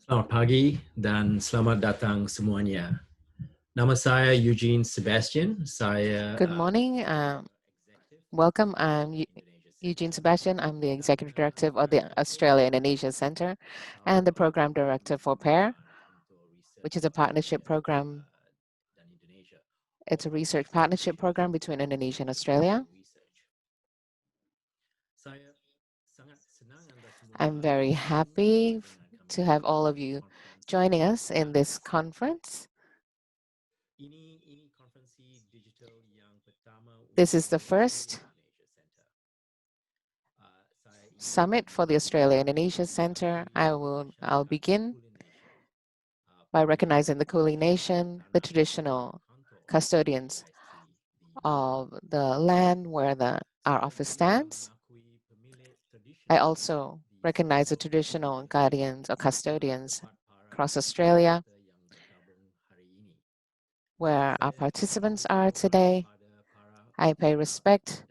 Selamat pagi dan selamat datang semuanya. Nama saya Eugene Sebastian. Good morning. Welcome. I'm Eugene Sebastian. I'm the Executive Director of the Australia and Indonesia Center and the Program Director for PAIR, which is a partnership program. It's a research partnership program between Indonesia and Australia. I'm very happy to have all of you joining us in this conference. This is the first summit for the Australia-Indonesia Center. I'll begin by recognizing the Kulin Nation, the traditional custodians of the land where our office stands. I also recognize the traditional guardians or custodians across Australia where our participants are today. I pay respect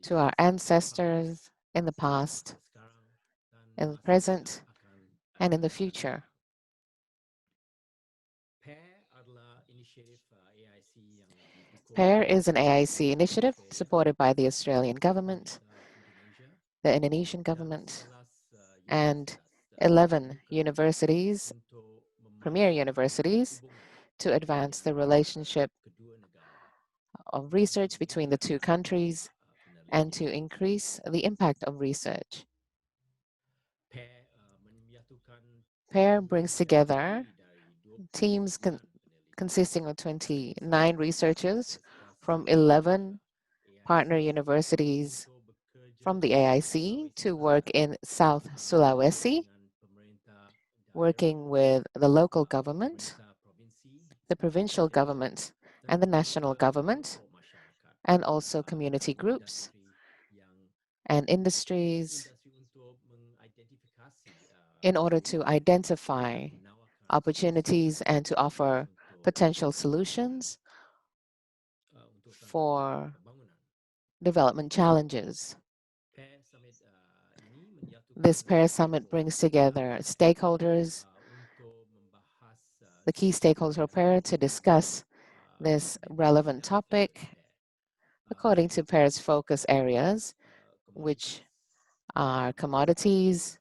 to our ancestors in the past, in the present, and in the future. PAIR is an AIC initiative supported by the Australian government, the Indonesian government, and 11 universities, premier universities, to advance the relationship of research between the two countries and to increase the impact of research. PAIR brings together teams consisting of 29 researchers from 11 partner universities from the AIC to work in South Sulawesi, working with the local government, the provincial government, and the national government, and also community groups and industries in order to identify opportunities and to offer potential solutions for development challenges. This PAIR Summit brings together stakeholders, the key stakeholders of PAIR, to discuss this relevant topic according to PAIR's focus areas, which are commodities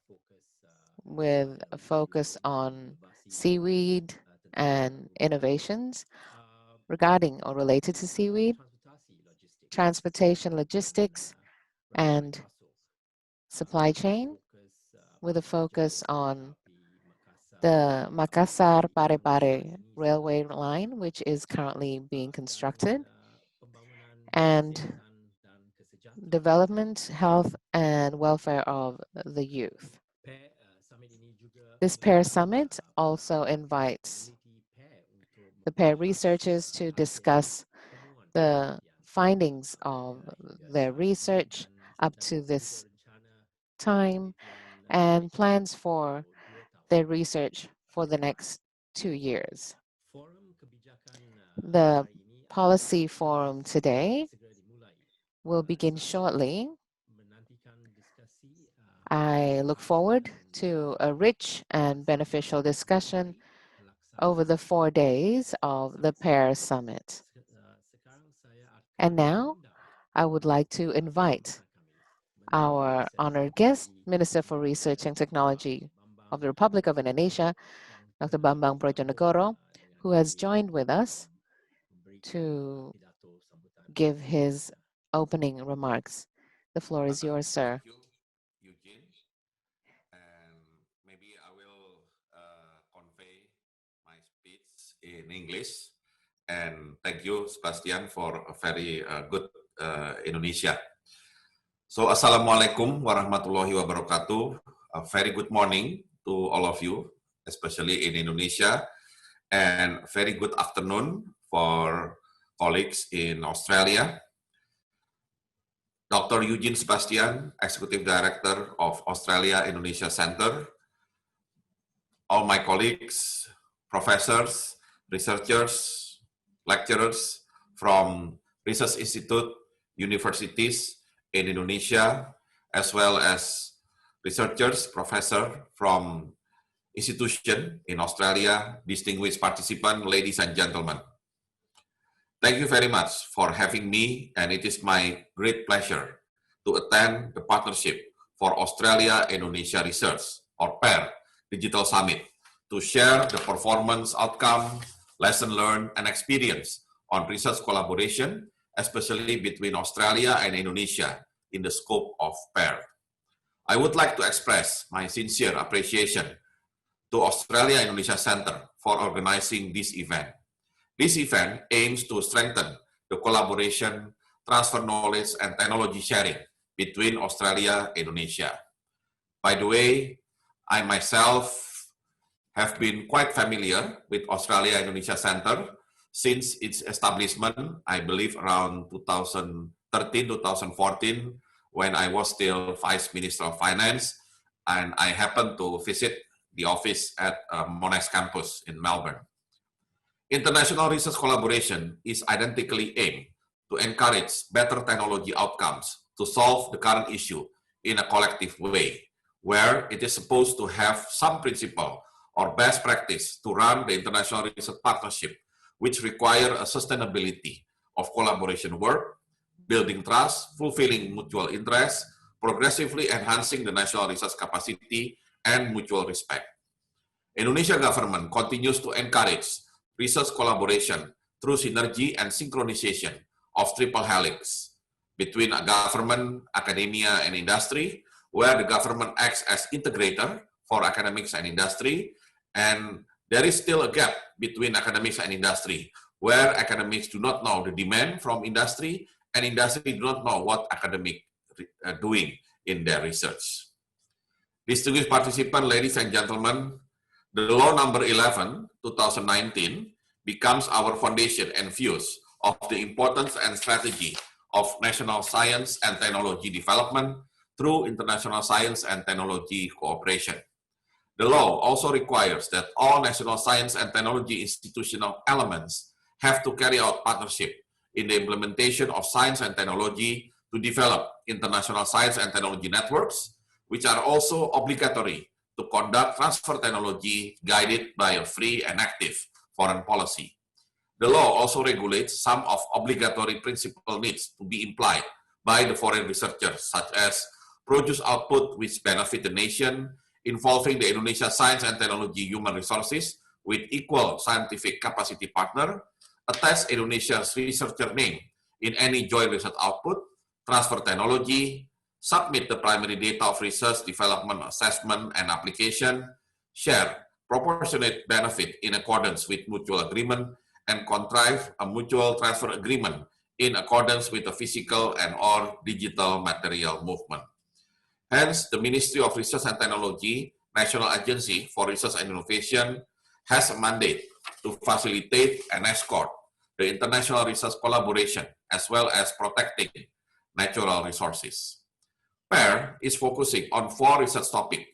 with a focus on seaweed and innovations regarding or related to seaweed, transportation, logistics, and supply chain, with a focus on the Makassar-Parepare railway line, which is currently being constructed, and development, health, and welfare of the youth. This PAIR Summit also invites the PAIR researchers to discuss the findings of their research up to this time and plans for their research for the next 2 years. The policy forum today will begin shortly. I look forward to a rich and beneficial discussion over the 4 days of the PAIR Summit. And now, I would like to invite our honored guest, Minister for Research and Technology of the Republic of Indonesia, Dr. Bambang Brojonegoro, who has joined with us to give his opening remarks. The floor is yours, sir. Thank you, Eugene. And maybe I will convey my speech in English. And thank you, Sebastian, for a very good Indonesia. So, Assalamualaikum warahmatullahi wabarakatuh. A very good morning to all of you, especially in Indonesia, and very good afternoon for colleagues in Australia. Dr. Eugene Sebastian, Executive Director of Australia-Indonesia Center, all my colleagues, professors, researchers, lecturers from research institute, universities in Indonesia, as well as researchers, professors from institution in Australia, distinguished participants, ladies and gentlemen. Thank you very much for having me, and it is my great pleasure to attend the Partnership for Australia-Indonesia Research, or PAIR, Digital Summit, to share the performance outcome, lesson learned, and experience on research collaboration, especially between Australia and Indonesia in the scope of PAIR. I would like to express my sincere appreciation to Australia-Indonesia Center for organizing this event. This event aims to strengthen the collaboration, transfer knowledge, and technology sharing between Australia and Indonesia. By the way, I myself have been quite familiar with Australia-Indonesia Center since its establishment, I believe around 2013-2014, when I was still Vice Minister of Finance, and I happened to visit the office at Monash campus in Melbourne. International research collaboration is identically aimed to encourage better technology outcomes to solve the current issue in a collective way, where it is supposed to have some principle or best practice to run the international research partnership, which require a sustainability of collaboration work, building trust, fulfilling mutual interests, progressively enhancing the national research capacity, and mutual respect. Indonesia government continues to encourage research collaboration through synergy and synchronization of triple helix between a government, academia, and industry, where the government acts as integrator for academics and industry, and there is still a gap between academics and industry, where academics do not know the demand from industry, and industry do not know what academics are doing in their research. Distinguished participants, ladies and gentlemen, the Law Number 11, 2019, becomes our foundation and views of the importance and strategy of national science and technology development through international science and technology cooperation. The law also requires that all national science and technology institutional elements have to carry out partnership in the implementation of science and technology to develop international science and technology networks, which are also obligatory to conduct transfer technology guided by a free and active foreign policy. The law also regulates some of obligatory principal needs to be implied by the foreign researchers, such as produce output which benefit the nation, involving the Indonesia science and technology human resources with equal scientific capacity partner, attach Indonesia's researcher name in any joint research output, transfer technology, submit the primary data of research, development, assessment, and application, share proportionate benefit in accordance with mutual agreement, and contrive a mutual transfer agreement in accordance with the physical and or digital material movement. Hence, the Ministry of Research and Technology, National Agency for Research and Innovation, has a mandate to facilitate and escort the international research collaboration as well as protecting natural resources. PAIR is focusing on 4 research topics.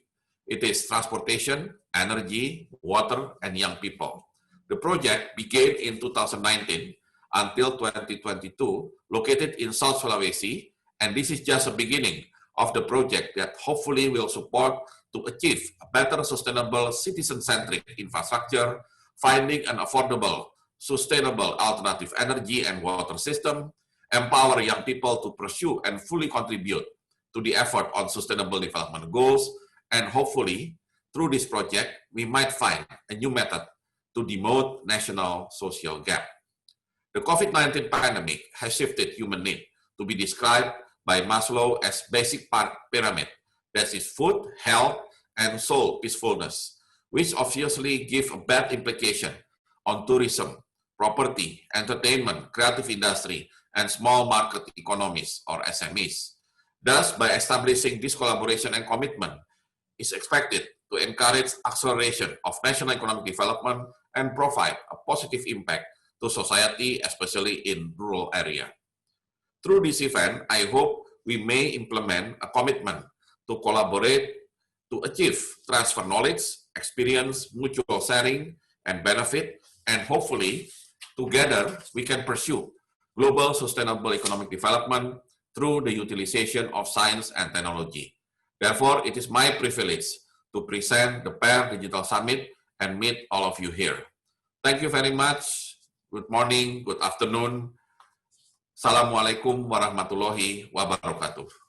It is transportation, energy, water, and young people. The project began in 2019 until 2022, located in South Sulawesi, and this is just a beginning of the project that hopefully will support to achieve a better sustainable citizen-centric infrastructure, finding an affordable, sustainable alternative energy and water system, empower young people to pursue and fully contribute to the effort on sustainable development goals, and hopefully, through this project, we might find a new method to demote national social gap. The COVID-19 pandemic has shifted human need to be described by Maslow as basic pyramid, that is food, health, and soul peacefulness, which obviously give a bad implication on tourism, property, entertainment, creative industry, and small market economies or SMEs. Thus, by establishing this collaboration and commitment, is expected to encourage acceleration of national economic development and provide a positive impact to society, especially in rural area. Through this event, I hope we may implement a commitment to collaborate to achieve transfer knowledge, experience, mutual sharing, and benefit, and hopefully, together, we can pursue global sustainable economic development through the utilization of science and technology. Therefore, it is my privilege to present the Pair Digital Summit and meet all of you here. Thank you very much. Good morning, good afternoon. Assalamualaikum warahmatullahi wabarakatuh.